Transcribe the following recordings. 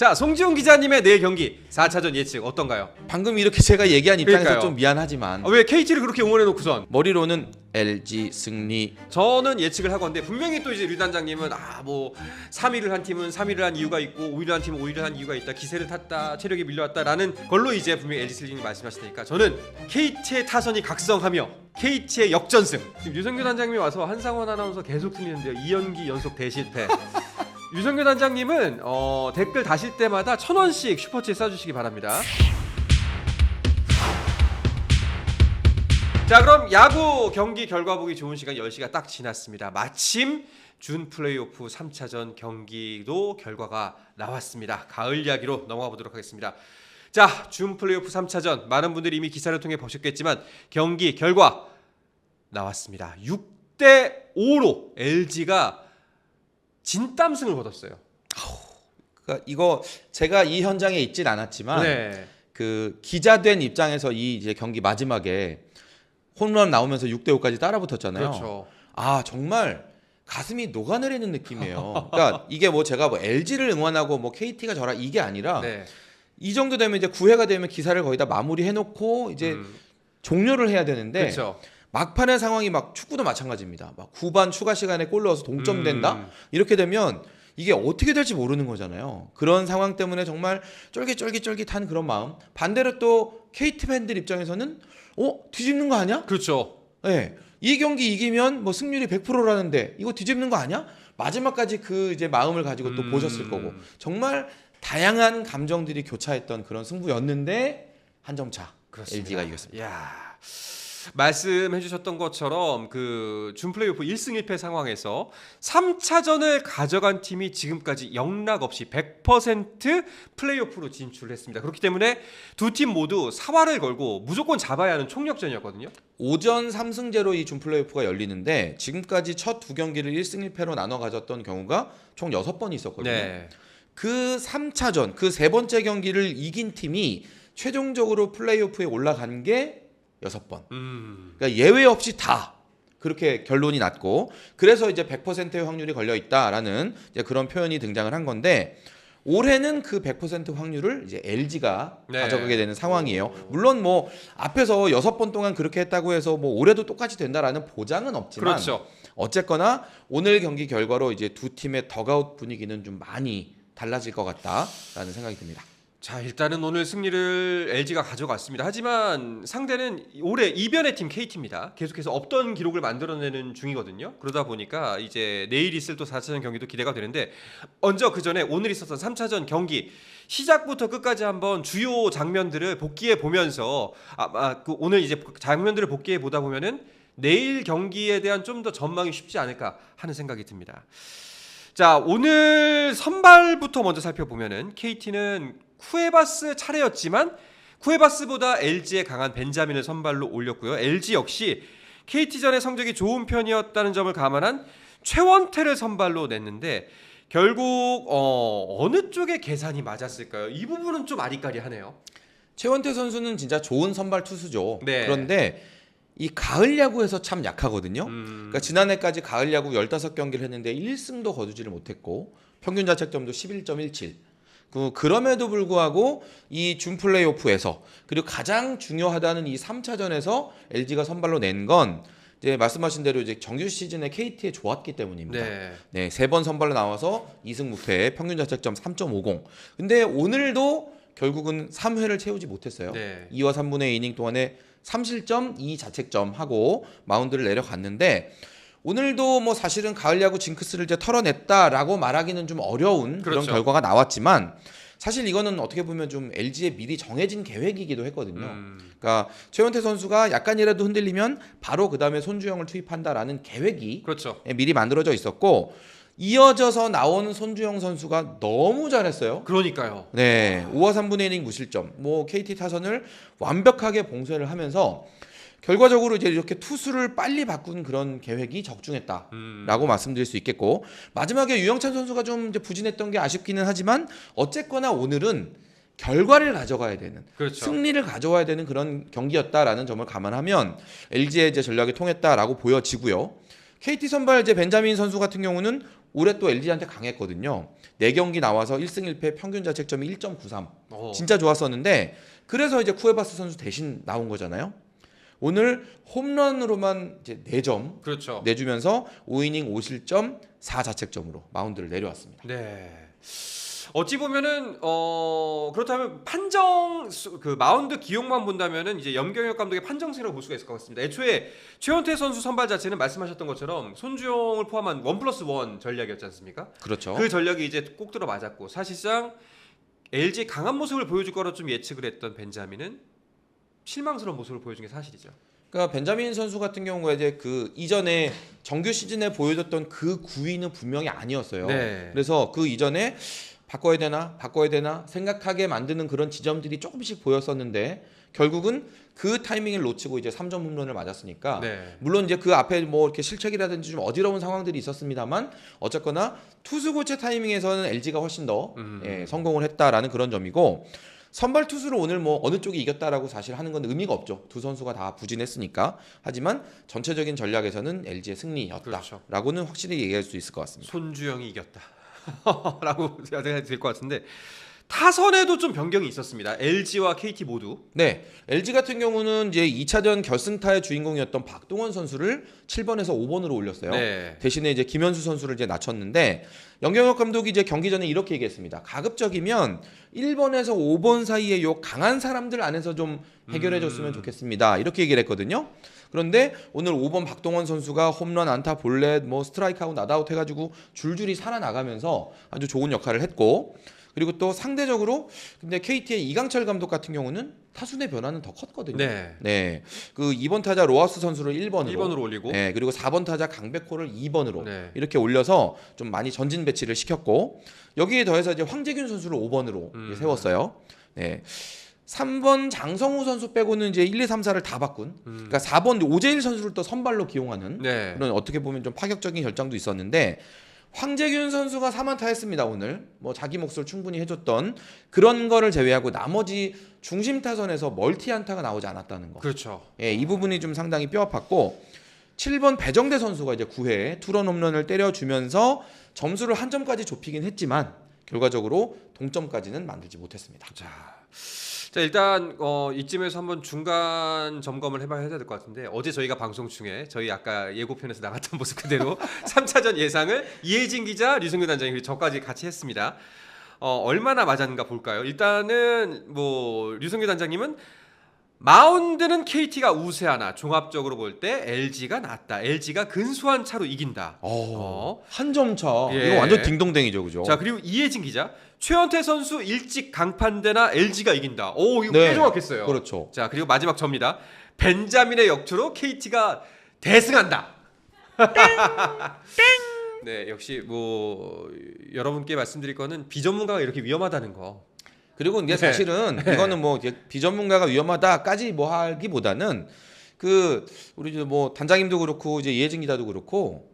자, 송지훈 기자님의 내일 경기 4차전 예측 어떤가요? 방금 이렇게 제가 얘기한 입장에서 그러니까요. 좀 미안하지만 왜 KT를 그렇게 응원해놓고선 머리로는 LG 승리. 저는 예측을 하건데 분명히 또 이제 류 단장님은 뭐 3위를 한 팀은 3위를 한 이유가 있고 5위를 한 팀은 5위를 한 이유가 있다, 기세를 탔다, 체력이 밀려왔다라는 걸로 이제 분명히 LG 슬링이 말씀하시니까 저는 KT의 타선이 각성하며 KT의 역전승. 지금 유성규 단장님이 와서 한상원 아나운서 계속 틀리는데요. 2연기 연속 대실패. 유성규 단장님은 댓글 다실 때마다 1,000원씩 슈퍼챗 쏴주시기 바랍니다. 자, 그럼 야구 경기 결과 보기 좋은 시간 10시가 딱 지났습니다. 마침 준 플레이오프 3차전 경기도 결과가 나왔습니다. 가을 이야기로 넘어가 보도록 하겠습니다. 자, 준 플레이오프 3차전 많은 분들이 이미 기사를 통해 보셨겠지만 경기 결과 나왔습니다. 6대5로 LG가 진땀승을 거뒀어요. 그러니까 이거 제가 이 현장에 있진 않았지만 네. 그 기자된 입장에서 이 이제 경기 마지막에 홈런 나오면서 6대5까지 따라붙었잖아요. 그렇죠. 아 정말 가슴이 녹아내리는 느낌이에요. 그러니까 이게 뭐 제가 뭐 LG를 응원하고 뭐 KT가 저라 이게 아니라 네. 이 정도 되면 이제 9회가 되면 기사를 거의 다 마무리해놓고 이제 종료를 해야 되는데 그렇죠. 막판의 상황이 막 축구도 마찬가지입니다. 막 후반 추가 시간에 골 넣어서 동점된다? 이렇게 되면 이게 어떻게 될지 모르는 거잖아요. 그런 상황 때문에 정말 쫄깃쫄깃쫄깃한 그런 마음. 반대로 또 KT 팬들 입장에서는 뒤집는 거 아니야? 그렇죠. 네. 이 경기 이기면 뭐 승률이 100%라는데 이거 뒤집는 거 아니야? 마지막까지 그 이제 마음을 가지고 또 보셨을 거고. 정말 다양한 감정들이 교차했던 그런 승부였는데 한 점 차. 그렇습니다. LG가 이겼습니다. 야, 말씀해주셨던 것처럼 그 준플레이오프 1승 1패 상황에서 3차전을 가져간 팀이 지금까지 영락 없이 100% 플레이오프로 진출했습니다. 그렇기 때문에 두 팀 모두 사활을 걸고 무조건 잡아야 하는 총력전이었거든요. 오전 3승제로 이 준플레이오프가 열리는데 지금까지 첫 두 경기를 1승 1패로 나눠 가졌던 경우가 총 6번이 있었거든요. 네. 그 3차전, 그 세 번째 경기를 이긴 팀이 최종적으로 플레이오프에 올라간 게 6번. 그러니까 예외 없이 다 그렇게 결론이 났고 그래서 이제 100%의 확률이 걸려 있다라는 이제 그런 표현이 등장을 한 건데 올해는 그 100% 확률을 이제 LG가 네. 가져가게 되는 상황이에요. 물론 뭐 앞에서 6번 동안 그렇게 했다고 해서 뭐 올해도 똑같이 된다라는 보장은 없지만 그렇죠. 어쨌거나 오늘 경기 결과로 이제 두 팀의 덕아웃 분위기는 좀 많이 달라질 것 같다라는 생각이 듭니다. 자, 일단은 오늘 승리를 LG가 가져갔습니다. 하지만 상대는 올해 이변의 팀 KT입니다. 계속해서 없던 기록을 만들어내는 중이거든요. 그러다 보니까 이제 내일 있을 또 4차전 경기도 기대가 되는데 먼저 그 전에 오늘 있었던 3차전 경기 시작부터 끝까지 한번 주요 장면들을 복기해 보면서 그 오늘 이제 장면들을 복기해 보다 보면은 내일 경기에 대한 좀 더 전망이 쉽지 않을까 하는 생각이 듭니다. 자, 오늘 선발부터 먼저 살펴보면은 KT는 쿠에바스 차례였지만 쿠에바스보다 LG의 강한 벤자민을 선발로 올렸고요. LG 역시 KT전의 성적이 좋은 편이었다는 점을 감안한 최원태를 선발로 냈는데 결국 어느 쪽의 계산이 맞았을까요? 이 부분은 좀 아리까리하네요. 최원태 선수는 진짜 좋은 선발 투수죠. 네. 그런데 이 가을 야구에서 참 약하거든요. 그러니까 지난해까지 가을 야구 15경기를 했는데 1승도 거두지를 못했고 평균 자책점도 11.17. 그럼에도 불구하고 이 준 플레이오프에서 그리고 가장 중요하다는 이 3차전에서 LG가 선발로 낸 건 이제 말씀하신 대로 이제 정규 시즌에 KT에 좋았기 때문입니다. 네, 3번 선발로 나와서 2승 무패, 평균 자책점 3.50. 근데 오늘도 결국은 3회를 채우지 못했어요. 네. 2와 3분의 2이닝 동안에 3실점, 2자책점 하고 마운드를 내려갔는데 오늘도 뭐 사실은 가을 야구 징크스를 이제 털어냈다라고 말하기는 좀 어려운 그런 그렇죠. 결과가 나왔지만 사실 이거는 어떻게 보면 좀 LG의 미리 정해진 계획이기도 했거든요. 그러니까 최원태 선수가 약간이라도 흔들리면 바로 그 다음에 손주영을 투입한다라는 계획이 그렇죠. 미리 만들어져 있었고 이어져서 나온 손주영 선수가 너무 잘했어요. 그러니까요. 네, 5와 3분의 1이닝 무실점. 뭐 KT 타선을 완벽하게 봉쇄를 하면서 결과적으로 이제 이렇게 투수를 빨리 바꾼 그런 계획이 적중했다라고 말씀드릴 수 있겠고 마지막에 유영찬 선수가 좀 이제 부진했던 게 아쉽기는 하지만 어쨌거나 오늘은 결과를 가져가야 되는 그렇죠. 승리를 가져와야 되는 그런 경기였다라는 점을 감안하면 LG의 이제 전략이 통했다라고 보여지고요. KT 선발 이제 벤자민 선수 같은 경우는 올해 또 LG한테 강했거든요. 4경기 나와서 1승 1패 평균 자책점이 1.93. 진짜 좋았었는데 그래서 이제 쿠에바스 선수 대신 나온 거잖아요. 오늘 홈런으로만 이제 4점 그렇죠. 내주면서 5이닝 5실점 4자책점으로 마운드를 내려왔습니다. 네. 어찌 보면은 그렇다면 그 마운드 기용만 본다면은 이제 염경엽 감독의 판정승이라고 볼 수가 있을 것 같습니다. 애초에 최원태 선수 선발 자체는 말씀하셨던 것처럼 손주용을 포함한 1+1 전략이었지 않습니까? 그렇죠. 그 전략이 이제 꼭 들어 맞았고 사실상 LG 강한 모습을 보여줄 거라 좀 예측을 했던 벤자민은 실망스러운 모습을 보여준 게 사실이죠. 그러니까 벤자민 선수 같은 경우가 이제 그 이전에 정규 시즌에 보여줬던 그 구위는 분명히 아니었어요. 네. 그래서 그 이전에 바꿔야 되나 생각하게 만드는 그런 지점들이 조금씩 보였었는데 결국은 그 타이밍을 놓치고 이제 3점 홈런을 맞았으니까 네. 물론 이제 그 앞에 뭐 이렇게 실책이라든지 좀 어지러운 상황들이 있었습니다만 어쨌거나 투수 교체 타이밍에서는 LG가 훨씬 더 성공을 했다라는 그런 점이고 선발 투수로 오늘 뭐 어느 쪽이 이겼다라고 사실 하는 건 의미가 없죠. 두 선수가 다 부진했으니까. 하지만 전체적인 전략에서는 LG의 승리였다라고는 그렇죠. 확실히 얘기할 수 있을 것 같습니다. 손주영이 이겼다. 라고 생각이 될 것 같은데 타선에도 좀 변경이 있었습니다. LG와 KT 모두. 네, LG 같은 경우는 이제 2차전 결승타의 주인공이었던 박동원 선수를 7번에서 5번으로 올렸어요. 네. 대신에 이제 김현수 선수를 이제 낮췄는데 영경혁 감독이 이제 경기 전에 이렇게 얘기했습니다. 가급적이면 1번에서 5번 사이에 요 강한 사람들 안에서 좀 해결해 줬으면 좋겠습니다. 이렇게 얘기를 했거든요. 그런데 오늘 5번 박동원 선수가 홈런, 안타, 볼넷, 뭐 스트라이크아웃, 낫아웃 해가지고 줄줄이 살아나가면서 아주 좋은 역할을 했고 그리고 또 상대적으로 근데 KT의 이강철 감독 같은 경우는 타순의 변화는 더 컸거든요. 네. 그 2번 타자 로하스 선수를 1번으로 올리고 네, 그리고 4번 타자 강백호를 2번으로 네. 이렇게 올려서 좀 많이 전진 배치를 시켰고 여기에 더해서 이제 황재균 선수를 5번으로 세웠어요. 네. 3번 장성우 선수 빼고는 이제 1, 2, 3, 4를 다 바꾼. 그러니까 4번 오재일 선수를 또 선발로 기용하는 네. 그런 어떻게 보면 좀 파격적인 결정도 있었는데 황재균 선수가 3안타 했습니다. 오늘 뭐 자기 몫을 충분히 해줬던 그런 거를 제외하고 나머지 중심 타선에서 멀티 안타가 나오지 않았다는 거. 그렇죠. 예, 이 부분이 좀 상당히 뼈 아팠고 7번 배정대 선수가 이제 9회에 투런 홈런을 때려주면서 점수를 한 점까지 좁히긴 했지만 결과적으로 동점까지는 만들지 못했습니다. 자 일단 이쯤에서 한번 중간 점검을 해봐야 될 것 같은데 어제 저희가 방송 중에 저희 아까 예고편에서 나갔던 모습 그대로 3차전 예상을 이혜진 기자, 류승규 단장이 그리고 저까지 같이 했습니다. 얼마나 맞았는가 볼까요? 일단은 뭐 류승규 단장님은 마운드는 KT가 우세하나 종합적으로 볼 때 LG가 낫다. LG가 근소한 차로 이긴다. 한 점 차. 예. 이거 완전 딩동댕이죠, 그죠? 자 그리고 이혜진 기자 최원태 선수 일찍 강판되나 LG가 이긴다. 오 이거 네. 꽤 정확했어요. 그렇죠. 자 그리고 마지막 접니다. 벤자민의 역투로 KT가 대승한다. 네 역시 뭐 여러분께 말씀드릴 거는 비전문가가 이렇게 위험하다는 거. 그리고 이제 네. 사실은 이거는 뭐 이제 비전문가가 위험하다까지 뭐 하기보다는 그 우리 뭐 단장님도 그렇고 이제 이혜진 기자도 그렇고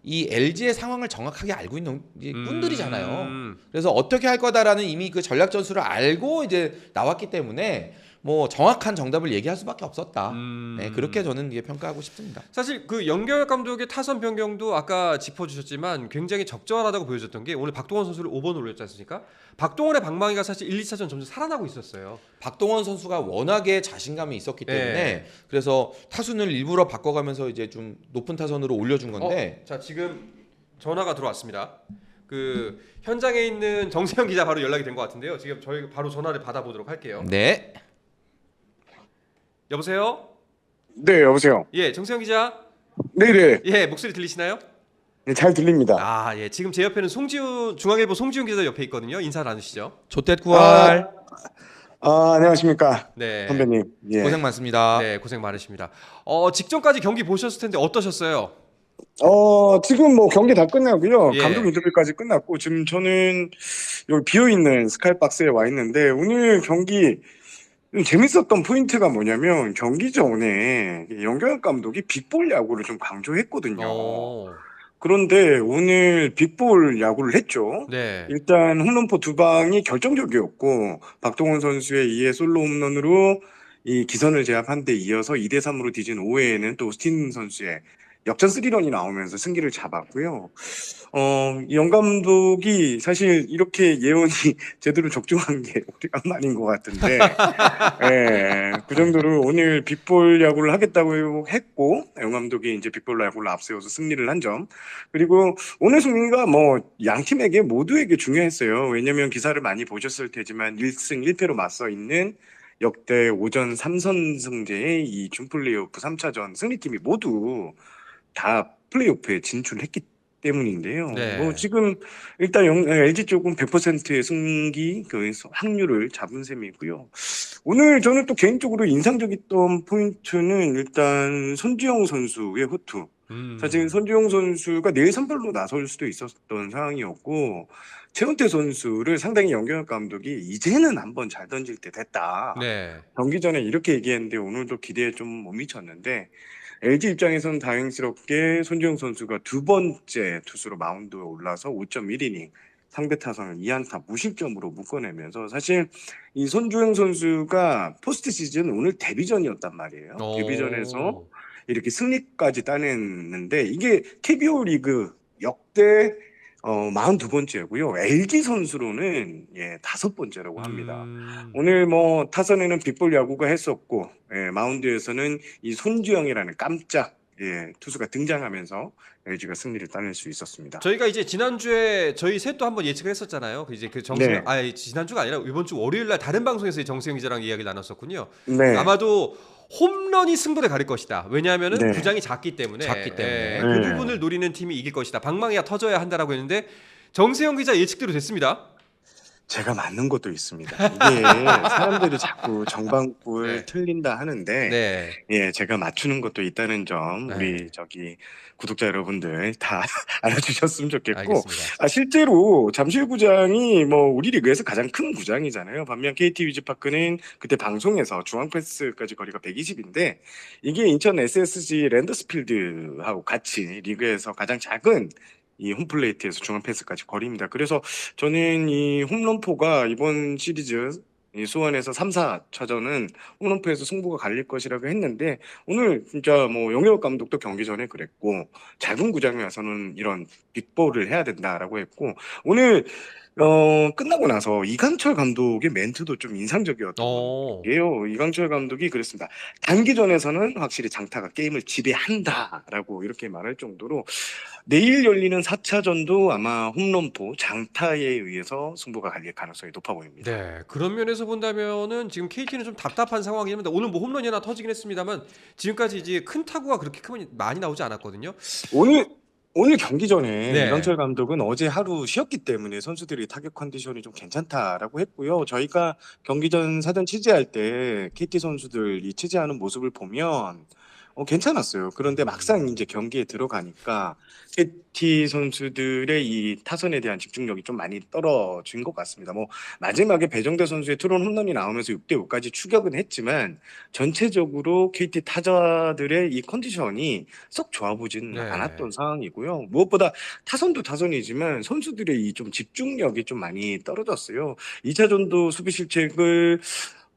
이 LG의 상황을 정확하게 알고 있는 꾼들이잖아요. 그래서 어떻게 할 거다라는 이미 그 전략 전술을 알고 이제 나왔기 때문에 뭐 정확한 정답을 얘기할 수밖에 없었다. 네, 그렇게 저는 이게 평가하고 싶습니다. 사실 그 영경혁 감독의 타선 변경도 아까 짚어주셨지만 굉장히 적절하다고 보여줬던 게 오늘 박동원 선수를 5번 올렸지 않습니까? 박동원의 방망이가 사실 1, 2차전 점점 살아나고 있었어요. 박동원 선수가 워낙에 자신감이 있었기 때문에 그래서 타순을 일부러 바꿔가면서 이제 좀 높은 타선으로 올려준 건데 자 지금 전화가 들어왔습니다. 그 현장에 있는 정세영 기자 바로 연락이 된 것 같은데요. 지금 저희 바로 전화를 받아보도록 할게요. 네. 여보세요? 네, 여보세요. 예, 정세영 기자. 네네. 예, 목소리 들리시나요? 네, 잘 들립니다. 아, 예. 지금 제 옆에는 중앙일보 송지훈 기자 옆에 있거든요. 인사 나누시죠. 조댓구알. 안녕하십니까. 네. 선배님. 예. 고생 많습니다. 네, 고생 많으십니다. 직전까지 경기 보셨을 텐데 어떠셨어요? 지금 뭐 경기 다 끝나고요. 예. 감독 인터뷰까지 끝났고 지금 저는 여기 비어있는 스카이박스에 와 있는데 오늘 경기 좀 재밌었던 포인트가 뭐냐면 경기 전에 영경혁 감독이 빅볼 야구를 좀 강조했거든요. 그런데 오늘 빅볼 야구를 했죠. 네. 일단 홈런포 2방이 결정적이었고 박동원 선수의 2회 솔로 홈런으로 이 기선을 제압한 데 이어서 2대3으로 뒤진 5회에는 또 스틴 선수의 역전 3런이 나오면서 승기를 잡았고요. 영 감독이 사실 이렇게 예언이 제대로 적중한 게 오래간만인 것 같은데, 예, 그 정도로 오늘 빅볼 야구를 하겠다고 했고, 영 감독이 이제 빅볼 야구를 앞세워서 승리를 한 점. 그리고 오늘 승리가 뭐 양 팀에게 모두에게 중요했어요. 왜냐면 기사를 많이 보셨을 테지만 1승 1패로 맞서 있는 역대 오전 3선승제의 이 준플레이오프 3차전 승리팀이 모두 다 플레이오프에 진출했기 때문인데요. 뭐 네. 지금 일단 LG 쪽은 100%의 승기 그 확률을 잡은 셈이고요. 오늘 저는 또 개인적으로 인상적이었던 포인트는 일단 손주영 선수의 호투. 사실 손주영 선수가 내일 선발로 나설 수도 있었던 상황이었고 최은태 선수를 상당히 영경혁 감독이 이제는 한번 잘 던질 때 됐다. 네. 경기 전에 이렇게 얘기했는데 오늘도 기대에 좀 못 미쳤는데 LG 입장에서는 다행스럽게 손주영 선수가 두 번째 투수로 마운드에 올라서 5.1이닝 상대 타선을 2안타 무실점으로 묶어내면서 사실 이 손주영 선수가 포스트 시즌 오늘 데뷔전이었단 말이에요. 데뷔전에서 오. 이렇게 승리까지 따냈는데 이게 KBO 리그 역대 42번째고요. LG 선수로는 5번째라고 합니다. 오늘 뭐 타선에는 빅볼 야구가 했었고 마운드에서는 이 손주영이라는 깜짝 투수가 등장하면서 LG가 승리를 따낼 수 있었습니다. 저희가 이제 지난주에 저희 셋도 한번 예측을 했었잖아요. 그 이제 그 정세영 네. 지난주가 아니라 이번 주 월요일 날 다른 방송에서 정세영 기자랑 이야기를 나눴었군요. 네. 아마도 홈런이 승부를 가릴 것이다. 왜냐하면은 네. 구장이 작기 때문에 작기 때문에. 그 네. 부분을 노리는 팀이 이길 것이다. 방망이가 터져야 한다라고 했는데 정세영 기자 예측대로 됐습니다. 제가 맞는 것도 있습니다. 이게 사람들이 자꾸 정방꿀 네. 틀린다 하는데 네. 제가 맞추는 것도 있다는 점 네. 우리 저기 구독자 여러분들 다 알아주셨으면 좋겠고 알겠습니다. 실제로 잠실구장이 뭐 우리 리그에서 가장 큰 구장이잖아요. 반면 KT 위즈파크는 그때 방송에서 중앙패스까지 거리가 120인데 이게 인천 SSG 랜더스필드하고 같이 리그에서 가장 작은 이 홈플레이트에서 중앙패스까지 거리입니다. 그래서 저는 이 홈런포가 이번 시리즈 이 수원에서 3, 4차전은 홈런포에서 승부가 갈릴 것이라고 했는데 오늘 진짜 뭐 영역 감독도 경기 전에 그랬고 작은 구장에 와서는 이런 빅볼을 해야 된다라고 했고 오늘 끝나고 나서 이강철 감독의 멘트도 좀 인상적이었던 어. 게요. 이강철 감독이 그랬습니다. 단기전에서는 확실히 장타가 게임을 지배한다라고 이렇게 말할 정도로 내일 열리는 4차전도 아마 홈런포 장타에 의해서 승부가 갈릴 가능성이 높아 보입니다. 네, 그런 면에서 본다면은 지금 KT는 좀 답답한 상황이었는데 오늘 뭐 홈런이 하나 터지긴 했습니다만 지금까지 이제 큰 타구가 그렇게 크면 많이 나오지 않았거든요. 오늘 경기 전에 네. 이강철 감독은 어제 하루 쉬었기 때문에 선수들이 타격 컨디션이 좀 괜찮다라고 했고요. 저희가 경기 전 사전 취재할 때 KT 선수들이 취재하는 모습을 보면 괜찮았어요. 그런데 막상 이제 경기에 들어가니까 KT 선수들의 이 타선에 대한 집중력이 좀 많이 떨어진 것 같습니다. 뭐 마지막에 배정대 선수의 투런 홈런이 나오면서 6대5까지 추격은 했지만 전체적으로 KT 타자들의 이 컨디션이 썩 좋아 보지는 네. 않았던 상황이고요. 무엇보다 타선도 타선이지만 선수들의 이 좀 집중력이 좀 많이 떨어졌어요. 2차전도 수비 실책을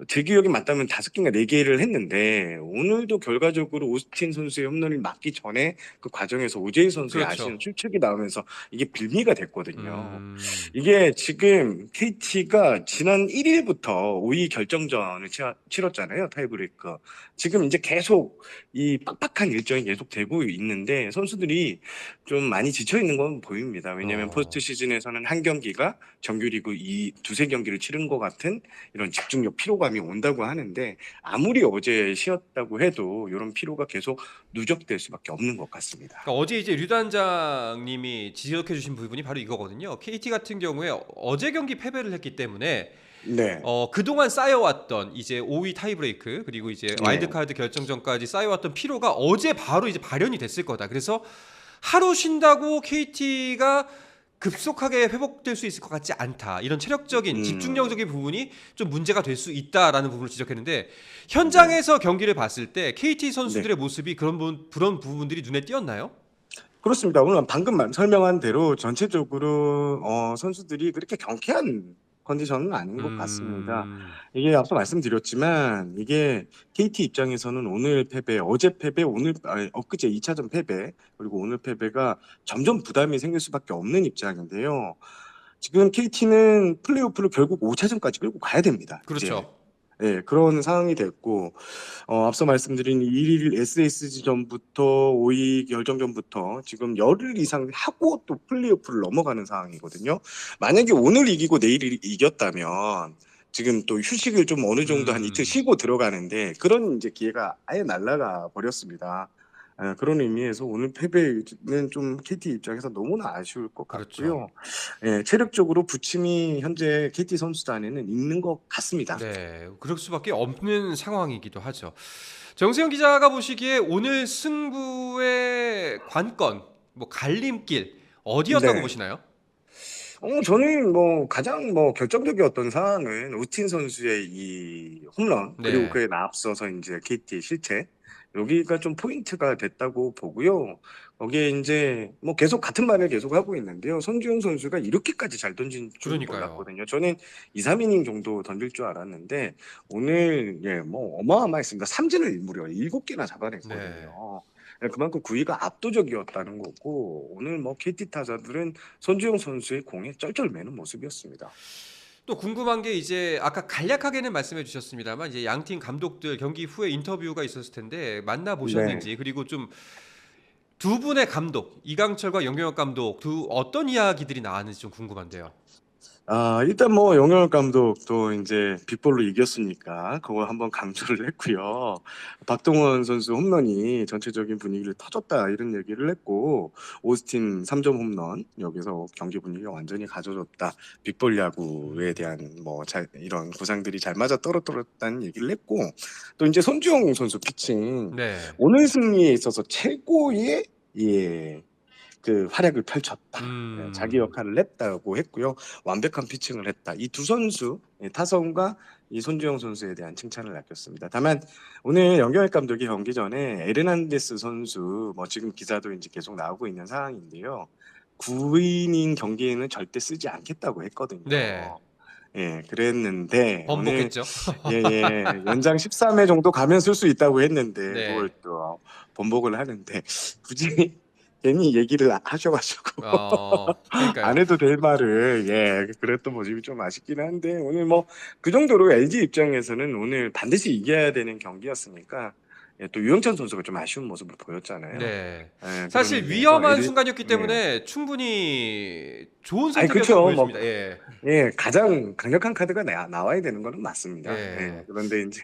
제 기억이 맞다면 5개인가 4개를 했는데 오늘도 결과적으로 오스틴 선수의 홈런을 맞기 전에 그 과정에서 오재일 선수의 그렇죠. 아쉬운 실책이 나오면서 이게 빌미가 됐거든요. 음. 이게 지금 KT가 지난 1일부터 5위 결정전을 치렀잖아요. 타이브레이크. 지금 이제 계속 이 빡빡한 일정이 계속되고 있는데 선수들이 좀 많이 지쳐 있는 건 보입니다. 왜냐하면 포스트 시즌에서는 한 경기가 정규리그 이 2-3경기를 치른 것 같은 이런 집중력 피로감이 온다고 하는데 아무리 어제 쉬었다고 해도 이런 피로가 계속 누적될 수밖에 없는 것 같습니다. 그러니까 어제 이제 류 단장님이 지적해 주신 부분이 바로 이거거든요. KT 같은 경우에 어제 경기 패배를 했기 때문에 네. 그동안 쌓여왔던 이제 5위 타이브레이크 그리고 이제 네. 와일드카드 결정전까지 쌓여왔던 피로가 어제 바로 이제 발현이 됐을 거다. 그래서 하루 쉰다고 KT가 급속하게 회복될 수 있을 것 같지 않다. 이런 체력적인 집중력적인 부분이 좀 문제가 될 수 있다라는 부분을 지적했는데 현장에서 경기를 봤을 때 KT 선수들의 모습이 그런 부분들이 눈에 띄었나요? 그렇습니다. 오늘 방금 설명한 대로 전체적으로 선수들이 그렇게 경쾌한 컨디션은 아닌 것 같습니다. 음. 이게 앞서 말씀드렸지만 이게 KT 입장에서는 오늘 패배, 어제 패배, 엊그제 2차전 패배, 그리고 오늘 패배가 점점 부담이 생길 수밖에 없는 입장인데요. 지금 KT는 플레이오프를 결국 5차전까지 끌고 가야 됩니다. 이제. 그렇죠. 예, 그런 상황이 됐고, 앞서 말씀드린 1일 SSG전부터 5위 결정전부터 지금 열흘 이상 하고 또 플레이오프를 넘어가는 상황이거든요. 만약에 오늘 이기고 내일 이겼다면 지금 또 휴식을 좀 어느 정도 한 이틀 쉬고 들어가는데 그런 이제 기회가 아예 날아가 버렸습니다. 그런 의미에서 오늘 패배는 좀 KT 입장에서 너무나 아쉬울 것 같고요. 예, 체력적으로 부침이 현재 KT 선수단에는 있는 것 같습니다. 네, 그럴 수밖에 없는 상황이기도 하죠. 정세영 기자가 보시기에 오늘 승부의 관건, 뭐 갈림길 어디였다고 네. 보시나요? 저는 뭐 가장 뭐 결정적이었던 사안은 우틴 선수의 이 홈런 네. 그리고 그에 앞서서 이제 KT의 실책 여기가 좀 포인트가 됐다고 보고요. 거기에 이제 뭐 계속 같은 말을 계속 하고 있는데요. 손주영 선수가 이렇게까지 잘 던진 줄 그러니까요. 몰랐거든요. 저는 2, 3이닝 정도 던질 줄 알았는데 오늘 뭐 어마어마했습니다. 삼진을 무려 7개나 잡아냈거든요. 그만큼 구위가 압도적이었다는 거고 오늘 뭐 KT 타자들은 손주영 선수의 공에 쩔쩔매는 모습이었습니다. 또 궁금한 게 이제 아까 간략하게는 말씀해 주셨습니다만 이제 양팀 감독들 경기 후에 인터뷰가 있었을 텐데 만나 보셨는지 그리고 좀 두 분의 감독 이강철과 영경혁 감독 어떤 이야기들이 나왔는지 좀 궁금한데요. 일단 뭐 영영혁 감독도 이제 빅볼로 이겼으니까 그걸 한번 강조를 했고요. 박동원 선수 홈런이 전체적인 분위기를 터졌다 이런 얘기를 했고 오스틴 3점 홈런 여기서 경기 분위기가 완전히 가져졌다. 빅볼 야구에 대한 뭐 이런 구상들이 잘 맞아 떨어졌다는 얘기를 했고 또 이제 손주영 선수 피칭 네. 오늘 승리에 있어서 최고의 그 활약을 펼쳤다. 자기 역할을 냈다고 했고요. 완벽한 피칭을 했다. 이 두 선수 타선과 이 손주영 선수에 대한 칭찬을 남겼습니다. 다만 오늘 영경혁 감독이 경기 전에 에르난데스 선수 뭐 지금 기사도 이제 계속 나오고 있는 상황인데요. 9이닝 경기에는 절대 쓰지 않겠다고 했거든요. 네. 예, 그랬는데 번복했죠. 오늘 연장 13회 정도 가면 쓸 수 있다고 했는데 네. 그걸 또 번복을 하는데 굳이 괜히 얘기를 하셔가지고 그러니까요. 안 해도 될 말을 그랬던 모습이 좀 아쉽긴 한데 오늘 뭐 그 정도로 LG 입장에서는 오늘 반드시 이겨야 되는 경기였으니까 또 유영찬 선수가 좀 아쉬운 모습을 보였잖아요. 네. 그런 사실 의미에서 위험한 순간이었기 때문에 충분히 좋은 선택이었다고 보여집니다. 가장 강력한 카드가 나와야 되는 거는 맞습니다. 예. 그런데 이제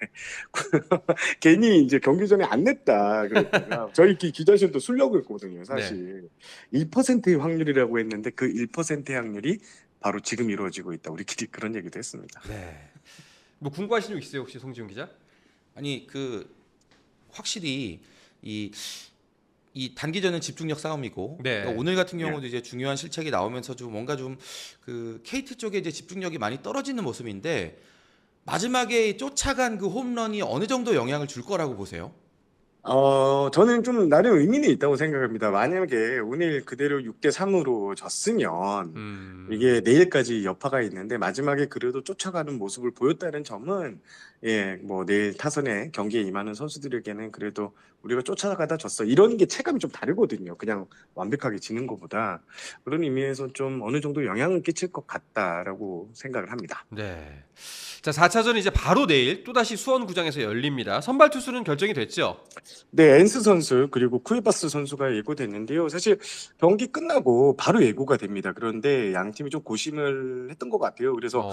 괜히 이제 경기 전에 안 냈다 그랬다가 저희 기자실도 술려고 했거든요. 사실 1%의 확률이라고 했는데 그 1%의 확률이 바로 지금 이루어지고 있다. 우리끼리 그런 얘기도 했습니다. 네. 뭐 궁금하신 점 있어요 혹시 송지훈 기자? 아니 확실히 이 단기전은 집중력 싸움이고 그러니까 오늘 같은 경우도 이제 중요한 실책이 나오면서 좀 뭔가 좀 그 KT 쪽에 이제 집중력이 많이 떨어지는 모습인데 마지막에 쫓아간 그 홈런이 어느 정도 영향을 줄 거라고 보세요? 저는 좀 나름 의미는 있다고 생각합니다. 만약에 오늘 그대로 6대3으로 졌으면 이게 내일까지 여파가 있는데 마지막에 그래도 쫓아가는 모습을 보였다는 점은 뭐 내일 타선에 경기에 임하는 선수들에게는 그래도 우리가 쫓아가다 졌어. 이런 게 체감이 좀 다르거든요. 그냥 완벽하게 지는 것보다. 그런 의미에서 좀 어느 정도 영향을 끼칠 것 같다라고 생각을 합니다. 네. 자, 4차전은 이제 바로 내일 또다시 수원구장에서 열립니다. 선발 투수는 결정이 됐죠? 네, 엔스 선수 그리고 쿠이바스 선수가 예고됐는데요. 사실 경기 끝나고 바로 예고가 됩니다. 그런데 양 팀이 좀 고심을 했던 것 같아요. 그래서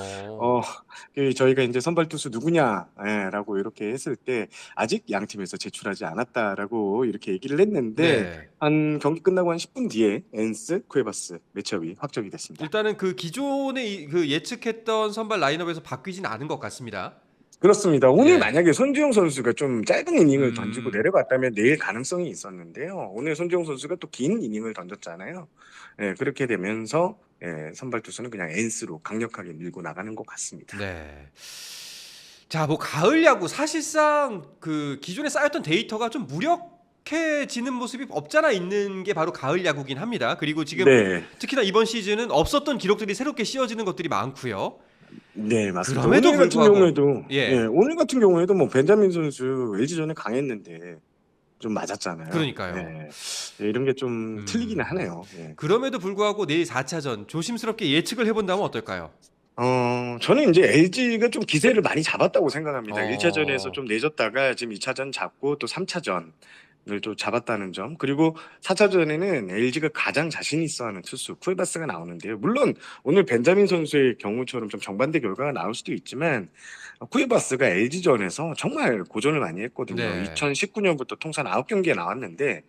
저희가 이제 선발 투수 누구냐라고 이렇게 했을 때 아직 양 팀에서 제출하지 않았다라고 이렇게 얘기를 했는데 한 경기 끝나고 한 10분 뒤에 엔스 쿠이바스 매치업이 확정이 됐습니다. 일단은 그 기존에 그 예측했던 선발 라인업에서 바뀌진 않은 것 같습니다. 그렇습니다. 오늘 만약에 손주영 선수가 좀 짧은 이닝을 던지고 내려갔다면 내일 가능성이 있었는데요. 오늘 손주영 선수가 또 긴 이닝을 던졌잖아요. 그렇게 되면서 선발 투수는 그냥 엔스로 강력하게 밀고 나가는 것 같습니다. 네. 자, 뭐 가을 야구 사실상 그 기존에 쌓였던 데이터가 좀 무력해지는 모습이 없잖아 있는 게 바로 가을 야구긴 합니다. 그리고 지금 특히나 이번 시즌은 없었던 기록들이 새롭게 씌워지는 것들이 많고요. 네, 맞습니다. 그럼에도 오늘 같은 불구하고 경우에도 예. 예, 오늘 같은 경우에도 뭐 벤자민 선수 LG전에 강했는데 좀 맞았잖아요. 그러니까요. 네. 예, 이런 게 좀 틀리기는 하네요. 예. 그럼에도 불구하고 내일 4차전 조심스럽게 예측을 해본다면 어떨까요? 저는 이제 LG가 좀 기세를 많이 잡았다고 생각합니다. 어. 1차전에서 좀 내줬다가 지금 2차전 잡고 또 3차전을 또 잡았다는 점. 그리고 4차전에는 LG가 가장 자신 있어 하는 투수 쿠에바스가 나오는데요. 물론 오늘 벤자민 선수의 경우처럼 좀 정반대 결과가 나올 수도 있지만 쿠에바스가 LG전에서 정말 고전을 많이 했거든요. 네. 2019년부터 통산 9경기에 나왔는데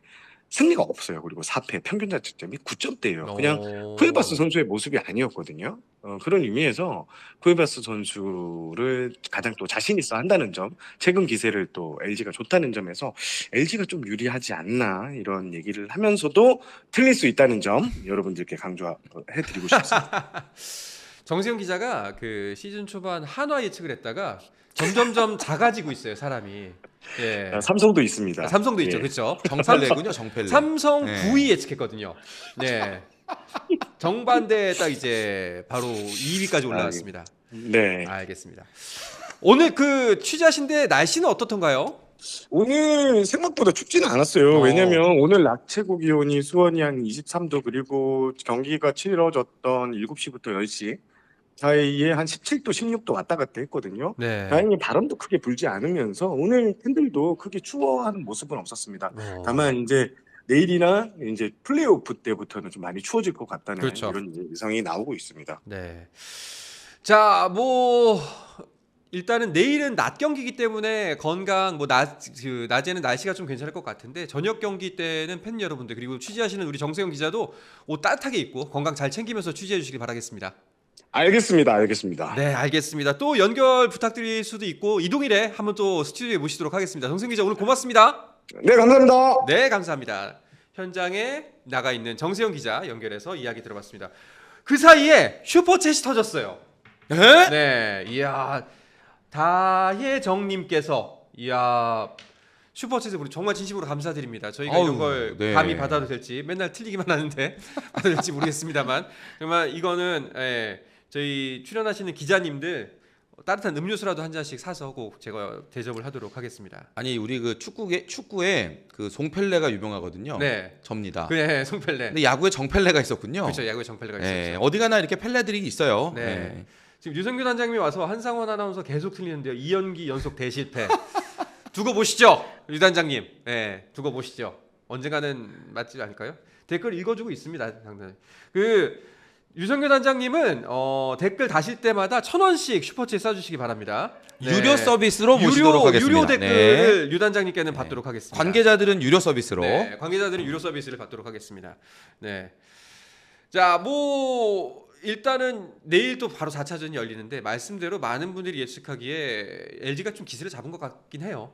승리가 없어요. 그리고 4패 평균 자책점이 9점대예요. 그냥 쿠에바스 선수의 모습이 아니었거든요. 그런 의미에서 쿠에바스 선수를 가장 또 자신 있어 한다는 점, 최근 기세를 또 LG가 좋다는 점에서 LG가 좀 유리하지 않나 이런 얘기를 하면서도 틀릴 수 있다는 점 여러분들께 강조해드리고 싶습니다. 정세영 기자가 그 시즌 초반 한화 예측을 했다가 점점점 작아지고 있어요, 사람이. 예. 삼성도 있습니다. 삼성도 있죠, 예. 그렇죠. 정펠레군요, 정펠레. 삼성 네. 9위 예측했거든요. 네. 정반대 딱 이제 바로 2위까지 올라왔습니다. 네. 알겠습니다. 오늘 그 취재하신데 날씨는 어떻던가요? 오늘 생각보다 춥지는 않았어요. 어. 왜냐면 오늘 낮 최고 기온이 수원이 한 23도 그리고 경기가 치러졌던 7시부터 10시 사이에 한 17도, 16도 왔다 갔다 했거든요. 네. 다행히 바람도 크게 불지 않으면서 오늘 팬들도 크게 추워하는 모습은 없었습니다. 다만 이제 내일이나 이제 플레이오프 때부터는 좀 많이 추워질 것 같다는 그렇죠. 이런 이제 예상이 나오고 있습니다. 네. 자, 뭐 일단은 내일은 낮 경기이기 때문에 건강 낮에는 날씨가 좀 괜찮을 것 같은데 저녁 경기 때는 팬 여러분들 그리고 취재하시는 우리 정세영 기자도 옷 따뜻하게 입고 건강 잘 챙기면서 취재해 주시기 바라겠습니다. 알겠습니다. 네, 알겠습니다. 또 연결 부탁드릴 수도 있고 이동일에 한번 또 스튜디오에 모시도록 하겠습니다. 정세영 기자 오늘 고맙습니다. 네, 감사합니다. 네, 감사합니다. 현장에 나가 있는 정세영 기자 연결해서 이야기 들어봤습니다. 그 사이에 슈퍼챗이 터졌어요. 에? 네, 이야 다혜정님께서 이야 슈퍼챗에 우리 정말 진심으로 감사드립니다. 저희가 아유, 이런 걸 네. 감히 받아도 될지 맨날 틀리기만 하는데 받아도 될지 모르겠습니다만 정말 이거는 저희 출연하시는 기자님들 따뜻한 음료수라도 한 잔씩 사서 꼭 제가 대접을 하도록 하겠습니다. 아니 우리 그 축구에 그 송펠레가 유명하거든요. 네, 접니다. 그래 송펠레. 근데 야구에 정펠레가 있었군요. 그렇죠, 야구에 정펠레가 있었죠. 네, 어디 가나 이렇게 펠레들이 있어요. 네. 네. 지금 유성균 단장님이 와서 한상원 아나운서 계속 틀리는데요. 2연기 연속 대실패. 두고 보시죠, 유 단장님. 네, 두고 보시죠. 언젠가는 맞지 않을까요? 댓글 읽어주고 있습니다. 상당히. 그 유성균 단장님은 댓글 다실 때마다 1,000원씩 슈퍼챗 쏴주시기 바랍니다. 네. 유료 서비스로 모시도록 하겠습니다. 유료 댓글을 네. 유 단장님께는 받도록 하겠습니다. 관계자들은 유료 서비스로. 네, 관계자들은 유료 서비스를 받도록 하겠습니다. 네. 자, 뭐 일단은 내일 또 바로 4차전이 열리는데 말씀대로 많은 분들이 예측하기에 LG가 좀 기세를 잡은 것 같긴 해요.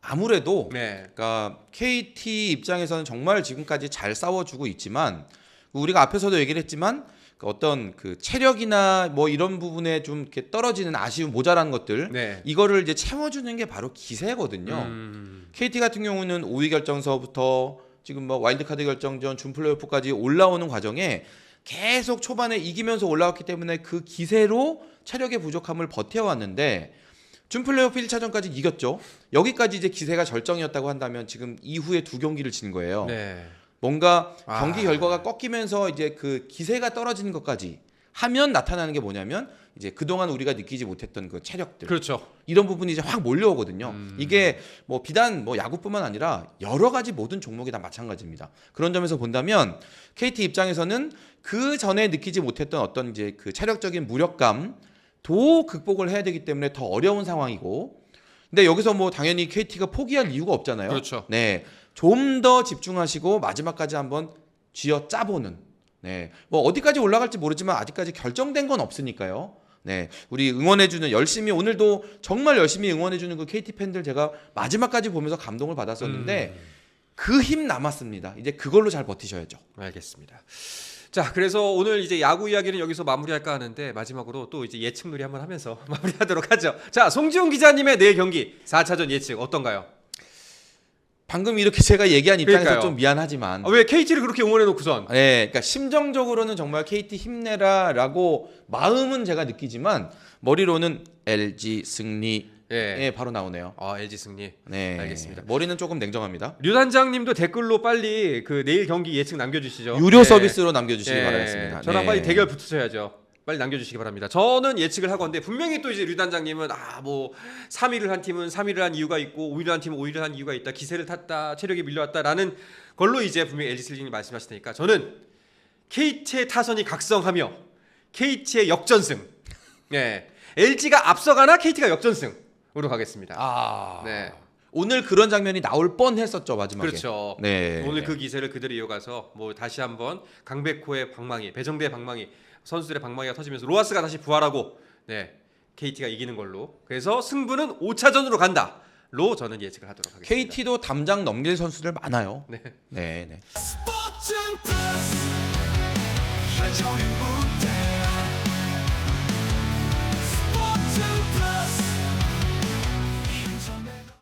아무래도 네. 그러니까 KT 입장에서는 정말 지금까지 잘 싸워주고 있지만 우리가 앞에서도 얘기를 했지만 그 어떤 그 체력이나 뭐 이런 부분에 좀 이렇게 떨어지는 아쉬움 모자란 것들 네. 이거를 이제 채워주는 게 바로 기세거든요. KT 같은 경우는 5위 결정서부터 지금 뭐 와일드카드 결정전, 준플레이오프까지 올라오는 과정에 계속 초반에 이기면서 올라왔기 때문에 그 기세로 체력의 부족함을 버텨왔는데 준플레이오프 1차전까지 이겼죠. 여기까지 이제 기세가 절정이었다고 한다면 지금 이후에 2경기를 진 거예요. 네. 뭔가 경기 결과가 꺾이면서 이제 그 기세가 떨어지는 것까지 하면 나타나는 게 뭐냐면 이제 그동안 우리가 느끼지 못했던 그 체력들. 그렇죠. 이런 부분이 이제 확 몰려오거든요. 이게 뭐 비단 뭐 야구뿐만 아니라 여러 가지 모든 종목이 다 마찬가지입니다. 그런 점에서 본다면 KT 입장에서는 그 전에 느끼지 못했던 어떤 이제 그 체력적인 무력감도 극복을 해야 되기 때문에 더 어려운 상황이고. 근데 여기서 뭐 당연히 KT가 포기할 이유가 없잖아요. 그렇죠. 네. 좀 더 집중하시고 마지막까지 한번 쥐어 짜보는. 네. 뭐 어디까지 올라갈지 모르지만 아직까지 결정된 건 없으니까요. 네. 우리 응원해주는 열심히 오늘도 정말 열심히 응원해주는 그 KT 팬들 제가 마지막까지 보면서 감동을 받았었는데 그 힘 남았습니다. 이제 그걸로 잘 버티셔야죠. 알겠습니다. 자, 그래서 오늘 이제 야구 이야기는 여기서 마무리할까 하는데 마지막으로 또 이제 예측놀이 한번 하면서 마무리하도록 하죠. 자, 송지훈 기자님의 내일 경기 4차전 예측 어떤가요? 방금 이렇게 제가 얘기한 입장에서 그러니까요. 좀 미안하지만 왜 KT를 그렇게 응원해놓고선? 네, 그러니까 심정적으로는 정말 KT 힘내라라고 마음은 제가 느끼지만 머리로는 LG 승리에 예. 바로 나오네요. LG 승리. 네, 알겠습니다. 머리는 조금 냉정합니다. 류 단장님도 댓글로 빨리 그 내일 경기 예측 남겨주시죠. 유료 네. 서비스로 남겨주시기 예. 바라겠습니다. 저랑 네. 빨리 대결 붙으셔야죠. 빨리 남겨주시기 바랍니다. 저는 예측을 하건데 분명히 또 이제 류 단장님은 뭐 3위를 한 팀은 3위를 한 이유가 있고 5위를 한 팀은 5위를 한 이유가 있다. 기세를 탔다. 체력이 밀려왔다라는 걸로 이제 분명히 LG 슬링이 말씀하실 테니까 저는 KT의 타선이 각성하며 KT의 역전승. 네. LG가 앞서가나 KT가 역전승으로 가겠습니다. 네. 오늘 그런 장면이 나올 뻔했었죠 마지막에. 그렇죠. 네. 오늘 그 기세를 그대로 이어가서 뭐 다시 한번 강백호의 방망이, 배정대의 방망이, 선수들의 방망이가 터지면서 로하스가 다시 부활하고 네. KT가 이기는 걸로. 그래서 승부는 5차전으로 간다로 저는 예측을 하도록 하겠습니다. KT도 담장 넘길 선수들 많아요. 네. 네, 네. 스포츠 플러스 한정의 무대